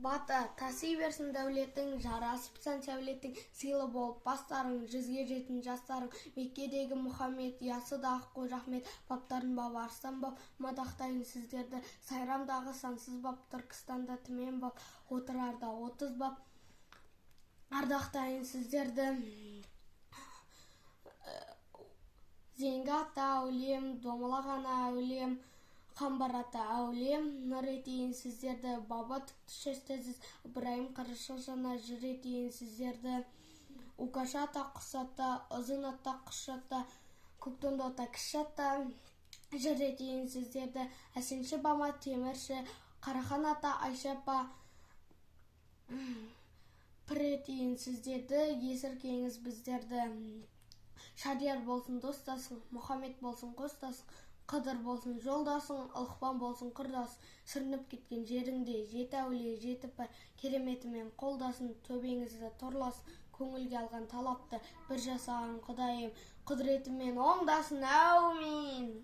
бата таси берсін дәулетің, жарасып сән сәулетің, сыйлы болып бастарың, жүзге жетін жастарың, Меккедегі Мұхаммед, ясыдағы Қожа Ахмет, баптарын бап арыстан бап, мадақтайын сіздерді, сайрамдағы сансыз бап, Түркістанда түмен бап, отырарда 30 бап, ардақтайын сіздерді. Зеңгі ата әулем, домалағана әулем, Қамбар ата әулем, нұр етейін сіздерді, баба түкті шестезіз, Ибраим қарышы жана жыр етейін сіздерді. Укаша ата құс ата, ұзын ата құш ата, көктонды ата кіші ата, жыр етейін сіздерді. Әсенші бама темірші, Қарахан ата Айша апа, пір етейін сіздерді, есіркеңіз біздерді. Шадияр болсын достасың, Мұхаммед болсын қостасың, Қыдыр болсын жолдасың, Ылықпан болсын құрдасың, сүрініп кеткен жеріңде жеті әулие жеті пір кереметімен қолдасын, төбеңізді торласын, көңілге алған талапты бір жасаған Құдайым, құдіретімен оңдасын, әумин.